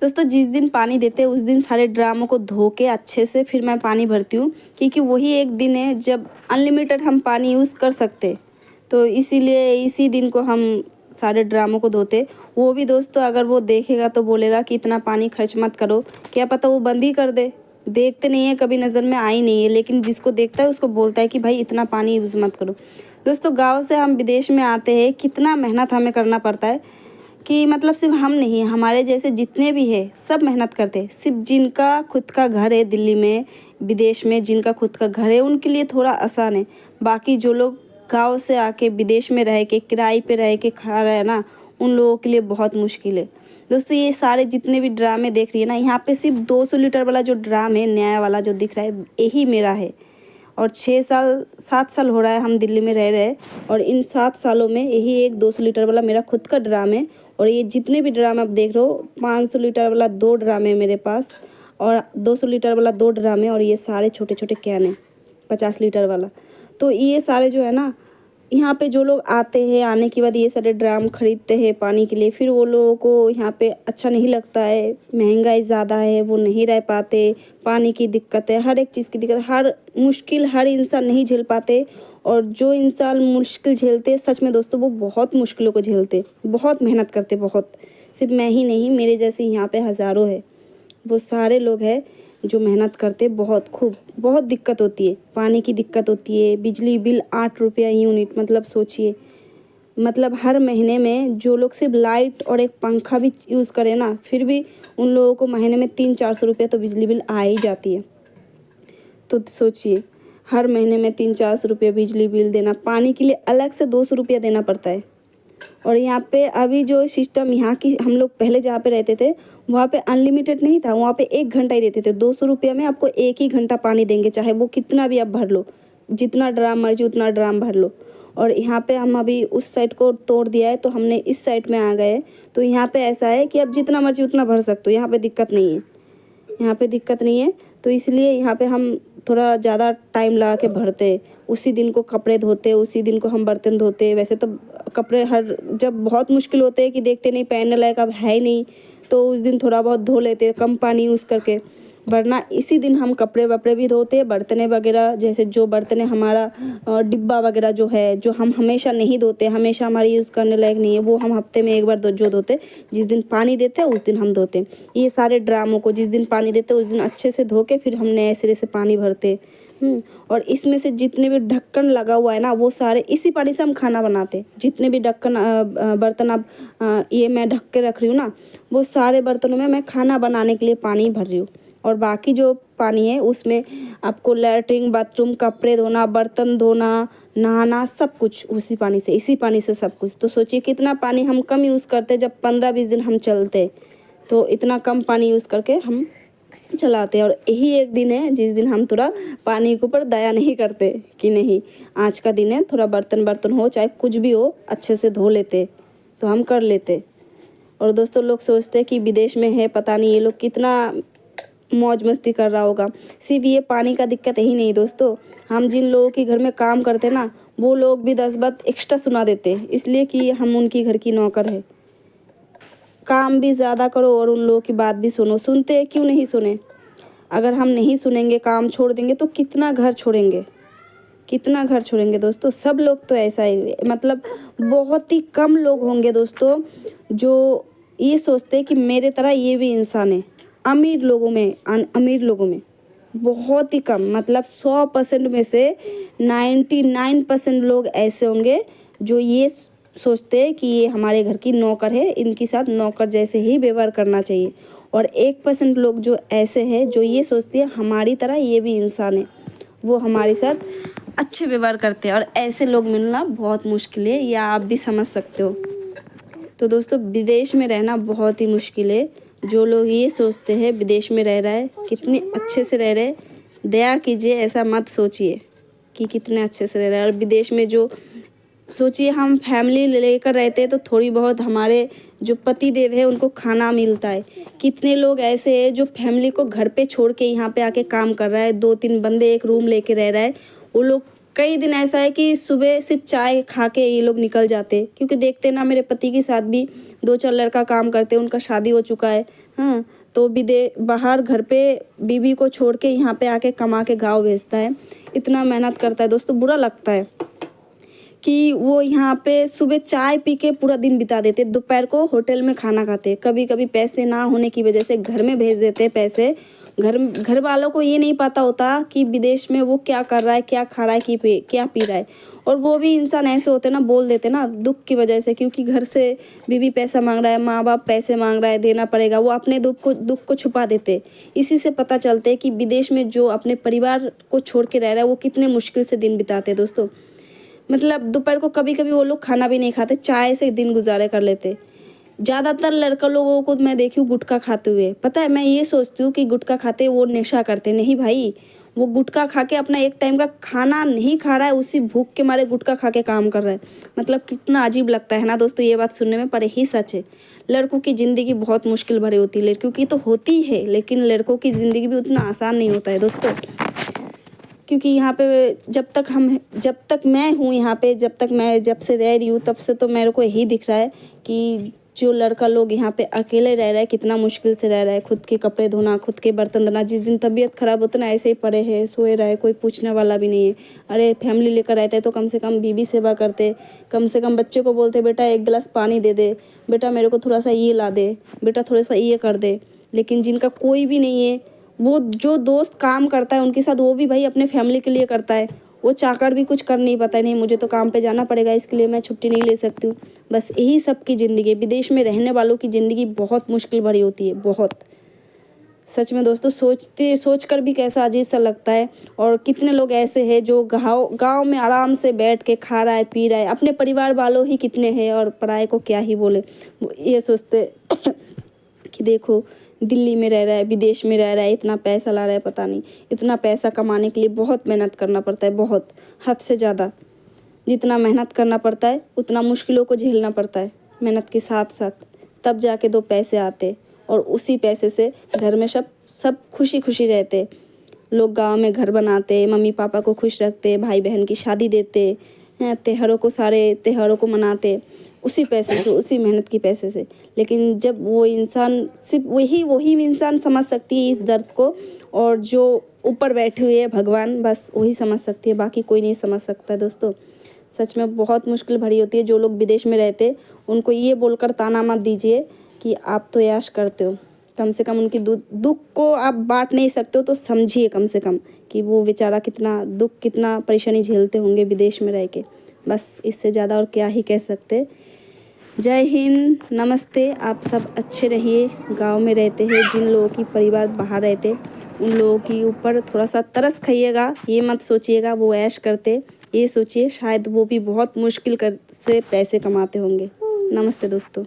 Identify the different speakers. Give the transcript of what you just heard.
Speaker 1: दोस्तों जिस दिन पानी देते हैं उस दिन सारे ड्रामों को धो के अच्छे से फिर मैं पानी भरती हूँ, क्योंकि वही एक दिन है जब अनलिमिटेड हम पानी यूज़ कर सकते। तो इसीलिए इसी दिन को हम सारे ड्रामों को धोते। वो भी दोस्तों अगर वो देखेगा तो बोलेगा कि इतना पानी खर्च मत करो, क्या पता वो बंद ही कर दे। देखते नहीं है, कभी नज़र में आई नहीं है, लेकिन जिसको देखता है उसको बोलता है कि भाई इतना पानी यूज़ मत करो। दोस्तों गाँव से हम विदेश में आते हैं, कितना मेहनत हमें करना पड़ता है कि मतलब सिर्फ हम नहीं, हमारे जैसे जितने भी है सब मेहनत करते हैं। सिर्फ जिनका खुद का घर है दिल्ली में, विदेश में जिनका खुद का घर है उनके लिए थोड़ा आसान है। बाकी जो लोग गाँव से आके विदेश में रह के किराए पे रह के खा रहे हैं ना, उन लोगों के लिए बहुत मुश्किल है। दोस्तों ये सारे जितने भी ड्रामे देख रही है ना, यहाँ पे सिर्फ 200 लीटर वाला जो ड्राम है नया वाला जो दिख रहा है यही मेरा है। और 7 साल हो रहा है हम दिल्ली में रह रहे हैं, और इन 7 सालों में यही एक 200 लीटर वाला मेरा खुद का ड्राम है। और ये जितने भी ड्राम आप देख रहे हो, 500 लीटर वाला 2 ड्राम है मेरे पास, और 200 लीटर वाला 2 ड्राम है, और ये सारे छोटे छोटे कैन है 50 लीटर वाला। तो ये सारे जो है ना, यहाँ पे जो लोग आते हैं, आने के बाद ये सारे ड्राम खरीदते हैं पानी के लिए, फिर वो लोगों को यहाँ पे अच्छा नहीं लगता है, महंगाई ज़्यादा है, वो नहीं रह पाते, पानी की दिक्कत है, हर एक चीज़ की दिक्कत, हर मुश्किल हर इंसान नहीं झेल पाते। और जो इंसान मुश्किल झेलते, सच में दोस्तों वो बहुत मुश्किलों को झेलते, बहुत मेहनत करते, बहुत। सिर्फ मैं ही नहीं, मेरे जैसे यहाँ पे हज़ारों है, वो सारे लोग हैं जो मेहनत करते बहुत खूब। बहुत दिक्कत होती है, पानी की दिक्कत होती है, बिजली बिल 8 रुपया यूनिट, मतलब सोचिए, मतलब हर महीने में जो लोग सिर्फ लाइट और एक पंखा भी यूज़ करें ना, फिर भी उन लोगों को महीने में 300-400 रुपये तो बिजली बिल आ ही जाती है। तो सोचिए, हर महीने में 300-400 रुपये बिजली बिल देना, पानी के लिए अलग से 200 रुपया देना पड़ता है। और यहाँ पे अभी जो सिस्टम यहाँ की, हम लोग पहले जहाँ पे रहते थे वहाँ पे अनलिमिटेड नहीं था, वहाँ पे 1 घंटा ही देते थे। 200 रुपये में आपको 1 ही घंटा पानी देंगे, चाहे वो कितना भी आप भर लो, जितना ड्राम मर्जी उतना ड्राम भर लो। और यहाँ पे हम अभी उस साइड को तोड़ दिया है, तो हमने इस साइड में आ गए। तो यहाँ पे ऐसा है कि आप जितना मर्जी उतना भर सकते हो, यहाँ पे दिक्कत नहीं है, यहाँ पे दिक्कत नहीं है। तो इसलिए यहाँ पे हम थोड़ा ज़्यादा टाइम लगा के भरते, उसी दिन को कपड़े धोते, उसी दिन को हम बर्तन धोते। वैसे तो कपड़े हर जब बहुत मुश्किल होते हैं कि देखते नहीं पहनने लायक अब है ही नहीं, तो उस दिन थोड़ा बहुत धो लेते कम पानी यूज़ करके, वरना इसी दिन हम कपड़े वपड़े भी धोते, बर्तने वगैरह, जैसे जो बर्तने हमारा डिब्बा वगैरह जो है, जो हम हमेशा नहीं धोते, हमेशा हमारी यूज़ करने लायक नहीं है, वो हम हफ्ते में एक बार जो धोते, जिस दिन पानी देते हैं उस दिन हम धोते। ये सारे ड्रामों को जिस दिन पानी देते उस दिन अच्छे से धो के फिर हम नए सिरे से पानी भरते। और इसमें से जितने भी ढक्कन लगा हुआ है ना, वो सारे इसी पानी से हम खाना बनाते। जितने भी ढक्कन बर्तन अब ये मैं ढक के रख रही हूँ ना, वो सारे बर्तनों में मैं खाना बनाने के लिए पानी भर रही हूँ। और बाकी जो पानी है उसमें आपको लैट्रिन बाथरूम, कपड़े धोना, बर्तन धोना, नहाना, सब कुछ उसी पानी से, इसी पानी से सब कुछ। तो सोचिए कितना पानी हम कम यूज़ करते, जब 15-20 दिन हम चलते, तो इतना कम पानी यूज़ करके हम चलाते हैं। और यही एक दिन है जिस दिन हम थोड़ा पानी के ऊपर दया नहीं करते कि नहीं आज का दिन है, थोड़ा बर्तन बर्तन हो चाहे कुछ भी हो अच्छे से धो लेते, तो हम कर लेते। और दोस्तों लोग सोचते कि विदेश में है, पता नहीं ये लोग कितना मौज मस्ती कर रहा होगा। सिर्फ ये पानी का दिक्कत ही नहीं दोस्तों, हम जिन लोगों के घर में काम करते ना, वो लोग भी 10 बात एक्स्ट्रा सुना देते, इसलिए कि हम उनकी घर की नौकर है। काम भी ज़्यादा करो और उन लोगों की बात भी सुनो, सुनते क्यों नहीं सुने। अगर हम नहीं सुनेंगे, काम छोड़ देंगे, तो कितना घर छोड़ेंगे, कितना घर छोड़ेंगे दोस्तों। सब लोग तो ऐसा ही, मतलब बहुत ही कम लोग होंगे दोस्तों जो ये सोचते हैं कि मेरे तरह ये भी इंसान है। अमीर लोगों में, अमीर लोगों में बहुत ही कम, मतलब 100% में से 99% लोग ऐसे होंगे जो ये सोचते हैं कि ये हमारे घर की नौकर है, इनके साथ नौकर जैसे ही व्यवहार करना चाहिए। और 1% लोग जो ऐसे हैं जो ये सोचते हैं हमारी तरह ये भी इंसान है, वो हमारे साथ अच्छे व्यवहार करते हैं। और ऐसे लोग मिलना बहुत मुश्किल है, या आप भी समझ सकते हो। तो दोस्तों विदेश में रहना बहुत ही मुश्किल है। जो लोग ये सोचते हैं विदेश में रह रहा है कितने अच्छे से रह रहे, दया कीजिए, ऐसा मत सोचिए कि कितने अच्छे से रह रहा है। और विदेश में जो सोचिए हम फैमिली लेकर रहते हैं, तो थोड़ी बहुत हमारे जो पति देव है उनको खाना मिलता है। कितने लोग ऐसे हैं जो फैमिली को घर पे छोड़ के यहाँ पे आके काम कर रहा है, 2-3 बंदे एक रूम लेके रह रहा है। वो लोग कई दिन ऐसा है कि सुबह सिर्फ चाय खा के ये लोग निकल जाते, क्योंकि देखते ना मेरे पति के साथ भी 2-4 लड़का काम करते हैं, उनका शादी हो चुका है, हाँ, तो बाहर घर पे बीवी को छोड़ के यहाँ पे आके कमा के गाँव भेजता है, इतना मेहनत करता है दोस्तों, बुरा लगता है कि वो यहाँ पे सुबह चाय पी के पूरा दिन बिता देते, दोपहर को होटल में खाना खाते, कभी कभी पैसे ना होने की वजह से घर में भेज देते पैसे। घर वालों को ये नहीं पता होता कि विदेश में वो क्या कर रहा है, क्या खा रहा है, क्या पी रहा है। और वो भी इंसान ऐसे होते ना, बोल देते ना दुख की वजह से, क्योंकि घर से बीवी पैसा मांग रहा है, माँ बाप पैसे मांग रहा है, देना पड़ेगा, वो अपने दुख को छुपा देते। इसी से पता चलते है कि विदेश में जो अपने परिवार को छोड़ के रह रहा है वो कितने मुश्किल से दिन बिताते हैं दोस्तों। मतलब दोपहर को कभी कभी वो लोग खाना भी नहीं खाते, चाय से दिन गुजारे कर लेते। ज़्यादातर लड़का लोगों को मैं देखी हूँ गुटखा खाते हुए। पता है, मैं ये सोचती हूँ कि गुटखा खाते वो नशा करते, नहीं भाई, वो गुटखा खा के अपना एक टाइम का खाना नहीं खा रहा है, उसी भूख के मारे गुटखा खा के काम कर रहा है। मतलब कितना अजीब लगता है ना दोस्तों ये बात सुनने में, पर यही सच है। लड़कों की ज़िंदगी बहुत मुश्किल भरी होती है, लड़कियों की तो होती है, लेकिन लड़कों की ज़िंदगी भी उतना आसान नहीं होता है दोस्तों। क्योंकि यहाँ पे जब तक मैं हूँ यहाँ पे, जब से रह रही हूँ, तब से तो मेरे को यही दिख रहा है कि जो लड़का लोग यहाँ पे अकेले रह रहा है कितना मुश्किल से रह रहा है। खुद के कपड़े धोना, खुद के बर्तन धोना, जिस दिन तबीयत खराब होता है ना, ऐसे ही पड़े हैं, सोए रहे, कोई पूछने वाला भी नहीं है। अरे फैमिली लेकर रहते तो कम से कम बीवी सेवा करते, कम से कम बच्चे को बोलते बेटा 1 गिलास पानी दे दे, बेटा मेरे को थोड़ा सा ये ला दे, बेटा थोड़ा सा ये कर दे। लेकिन जिनका कोई भी नहीं है, वो जो दोस्त काम करता है उनके साथ, वो भी भाई अपने फैमिली के लिए करता है। वो चाहकर भी कुछ कर नहीं पाता है, नहीं मुझे तो काम पे जाना पड़ेगा, इसके लिए मैं छुट्टी नहीं ले सकती हूँ। बस यही सब की ज़िंदगी, विदेश में रहने वालों की ज़िंदगी बहुत मुश्किल भरी होती है, बहुत। सच में दोस्तों, सोच कर भी कैसा अजीब सा लगता है। और कितने लोग ऐसे हैं जो गाँव में आराम से बैठ के खा रहा है, पी रहा है, अपने परिवार वालों ही कितने हैं और पराये को क्या ही बोले। वो ये सोचते कि देखो दिल्ली में रह रहा है, विदेश में रह रहा है, इतना पैसा ला रहा है, पता नहीं। इतना पैसा कमाने के लिए बहुत मेहनत करना पड़ता है, बहुत, हद से ज़्यादा। जितना मेहनत करना पड़ता है उतना मुश्किलों को झेलना पड़ता है मेहनत के साथ साथ, तब जाके 2 पैसे आते। और उसी पैसे से घर में सब खुशी खुशी रहते। लोग गाँव में घर बनाते, मम्मी पापा को खुश रखते, भाई बहन की शादी देते हैं, सारे त्योहारों को मनाते, उसी पैसे से, उसी मेहनत की पैसे से। लेकिन जब वो इंसान, सिर्फ वही इंसान समझ सकती है इस दर्द को, और जो ऊपर बैठे हुए है भगवान, बस वही समझ सकती है, बाकी कोई नहीं समझ सकता है दोस्तों। सच में बहुत मुश्किल भरी होती है। जो लोग विदेश में रहते, उनको ये बोलकर ताना मत दीजिए कि आप तो ऐश करते हो। कम से कम उनकी दुख को आप बांट नहीं सकते हो तो समझिए कम से कम कि वो बेचारा कितना दुख, कितना परेशानी झेलते होंगे विदेश में रह के। बस इससे ज़्यादा और क्या ही कह सकते। जय हिंद, नमस्ते। आप सब अच्छे रहिए। गांव में रहते हैं जिन लोगों की परिवार बाहर रहते, उन लोगों के ऊपर थोड़ा सा तरस खाइएगा। ये मत सोचिएगा वो ऐश करते, ये सोचिए शायद वो भी बहुत मुश्किल से पैसे कमाते होंगे। नमस्ते दोस्तों।